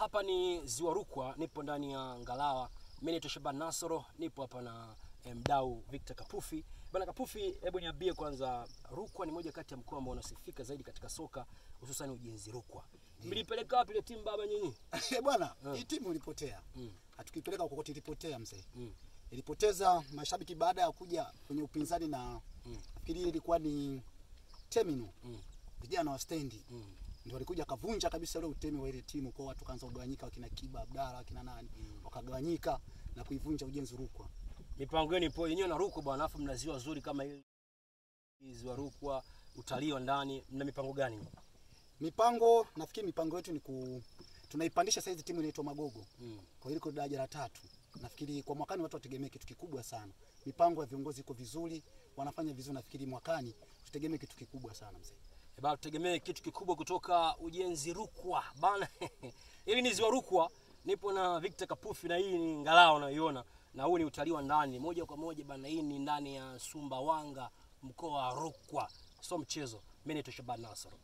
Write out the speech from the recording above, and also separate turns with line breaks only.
hapa ni Ziwa Rukwa, nipo ndani ya Ngalawa. Mimi ni Shaban Nasoro, nipo hapa na mdau Victor Kapufi. Bwana Kapufi, hebu niambie kwanza, Rukwa ni moja kati ya mkoa ambao unasifika zaidi katika soka, hususan Ujenzi Rukwa. Mlipeleka wapi ile timu baba nyinyi?
Bwana, hii timu ilipotea. Hatukipeleka kokote, ilipotea mzee. Ilipoteza mashabiki baada ya kuja kwenye upinzani na nafikiri ilikuwa ni Terminal. Vijana wa stendi. Ndio walikuja kavunja kabisa ile utemi wa ile timu, kwa watu kaanza kugawanyika, wakina Kiba Abdalla, wakina nani, wakagawanyika na kuivunja Ujenzi Rukwa.
Mipango yenu ipo yenyewe na Rukwa bwana, afu mna ziwa zuri kama hili Ziwa Rukwa, utalii wa ndani, mna mipango gani?
Mipango, nafikiri mipango yetu ni tunaipandisha saizi timu inaitwa Magogo. Kwa hiyo iko daraja la 3. Nafikiri kwa mwakani watu wategemee kitu kikubwa sana. Mipango ya viongozi iko vizuri, wanafanya vizuri, nafikiri mwakani tutegemee kitu kikubwa sana mzee.
Bado tutegemee kitu kikubwa kutoka Ujenzi Rukwa bana. Hili ni Ziwa Rukwa, nipo na Victor Kapufi na hii ni Ngalawa unaiona, na huu ni utalii wa ndani moja kwa moja bana. Hii ni ndani ya Sumbawanga, mkoa wa Rukwa, sio mchezo. Mimi ni Shaban Nasoro.